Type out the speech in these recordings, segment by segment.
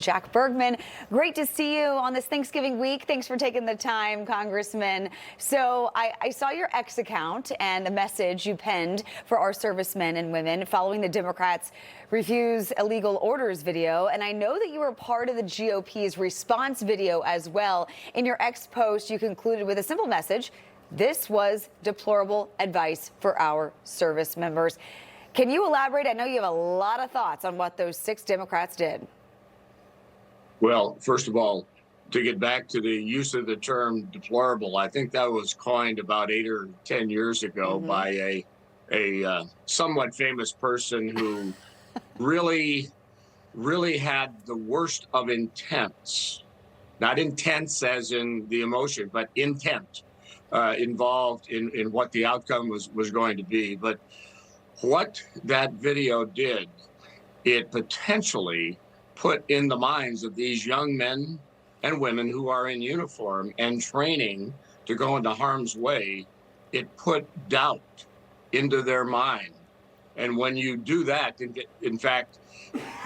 Jack Bergman, great to see you on this Thanksgiving week. Thanks for taking the time, Congressman. So I saw your X account and the message you penned for our servicemen and women following the Democrats' refuse illegal orders video. And I know that you were part of the GOP's response video as well. In your X post, you concluded with a simple message. This was deplorable advice for our service members. Can you elaborate? I know you have a lot of thoughts on what those 6 Democrats did. Well, first of all, to get back to the use of the term deplorable, I think that was coined about 8 or 10 years ago by a somewhat famous person who really had the worst of intents, not intense as in the emotion, but intent involved in what the outcome was going to be. But what that video did, it potentially put in the minds of these young men and women who are in uniform and training to go into harm's way, it put doubt into their mind. And when you do that, in fact,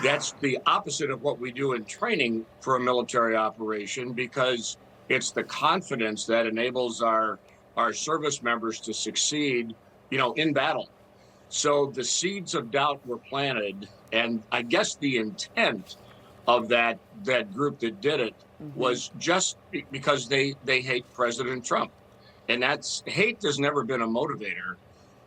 that's the opposite of what we do in training for a military operation, because it's the confidence that enables our service members to succeed, in battle. So the seeds of doubt were planted, and I guess the intent of that group that did it was just because they hate President Trump. And hate has never been a motivator,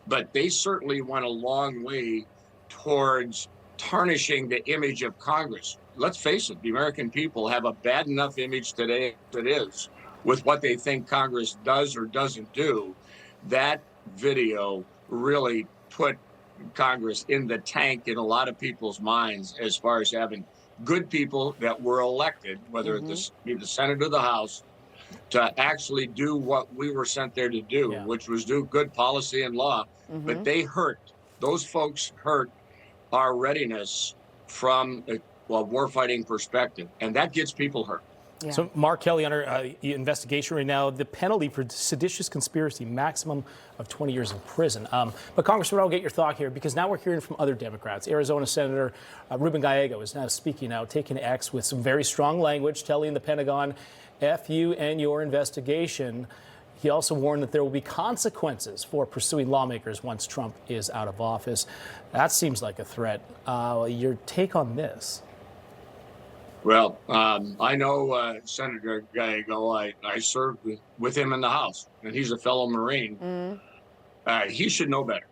but they certainly went a long way towards tarnishing the image of Congress. Let's face it, the American people have a bad enough image today as it is with what they think Congress does or doesn't do. That video really put Congress in the tank in a lot of people's minds as far as having good people that were elected, whether it be the Senate or the House, to actually do what we were sent there to do, which was do good policy and law. But those folks hurt our readiness from a warfighting perspective, and that gets people hurt. Yeah. So Mark Kelly, under investigation right now, the penalty for seditious conspiracy, maximum of 20 years in prison. But Congressman, I'll get your thought here, because now we're hearing from other Democrats. Arizona Senator Ruben Gallego is now speaking out, taking X with some very strong language, telling the Pentagon, F you and your investigation. He also warned that there will be consequences for pursuing lawmakers once Trump is out of office. That seems like a threat. Your take on this? Well, I know Senator Gallego. I served with him in the House, and he's a fellow Marine. He should know better.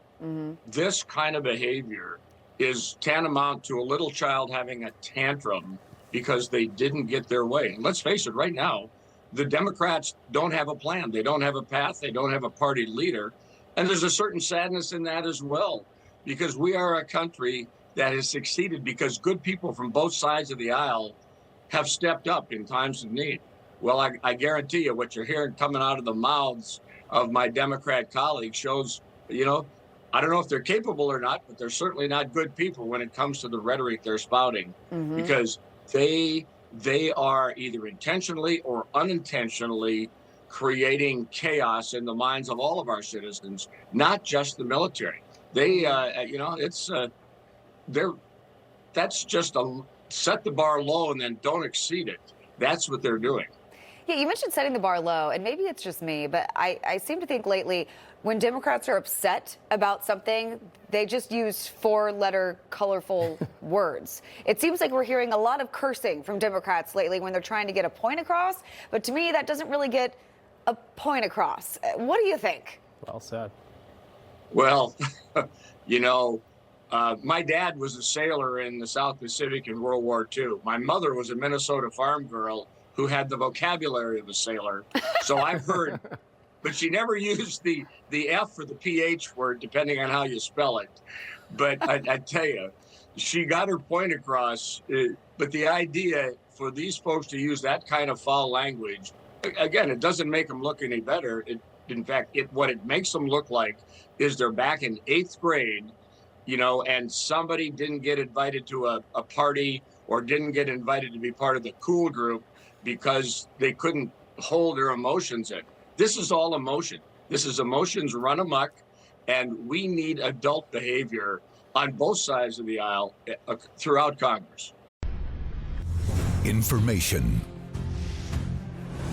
This kind of behavior is tantamount to a little child having a tantrum because they didn't get their way. And let's face it, right now, the Democrats don't have a plan. They don't have a path. They don't have a party leader. And there's a certain sadness in that as well, because we are a country that has succeeded because good people from both sides of the aisle have stepped up in times of need. Well, I guarantee you what you're hearing coming out of the mouths of my Democrat colleagues shows, I don't know if they're capable or not, but they're certainly not good people when it comes to the rhetoric they're spouting, because they are either intentionally or unintentionally creating chaos in the minds of all of our citizens, not just the military. That's just set the bar low and then don't exceed it. That's what they're doing. Yeah, you mentioned setting the bar low, and maybe it's just me, but I seem to think lately when Democrats are upset about something, they just use 4-letter colorful words. It seems like we're hearing a lot of cursing from Democrats lately when they're trying to get a point across, but to me that doesn't really get a point across. What do you think? Well said. Well, my dad was a sailor in the South Pacific in World War II. My mother was a Minnesota farm girl who had the vocabulary of a sailor. So I've heard, but she never used the F or the PH word, depending on how you spell it. But I tell you, she got her point across. But the idea for these folks to use that kind of foul language, again, it doesn't make them look any better. In fact, what it makes them look like is they're back in 8th grade, and somebody didn't get invited to a party or didn't get invited to be part of the cool group because they couldn't hold their emotions in. This is all emotion. This is emotions run amok, and we need adult behavior on both sides of the aisle throughout Congress. Information.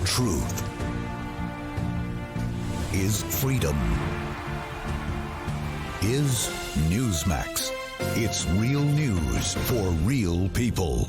Truth is freedom. Is Newsmax. It's real news for real people.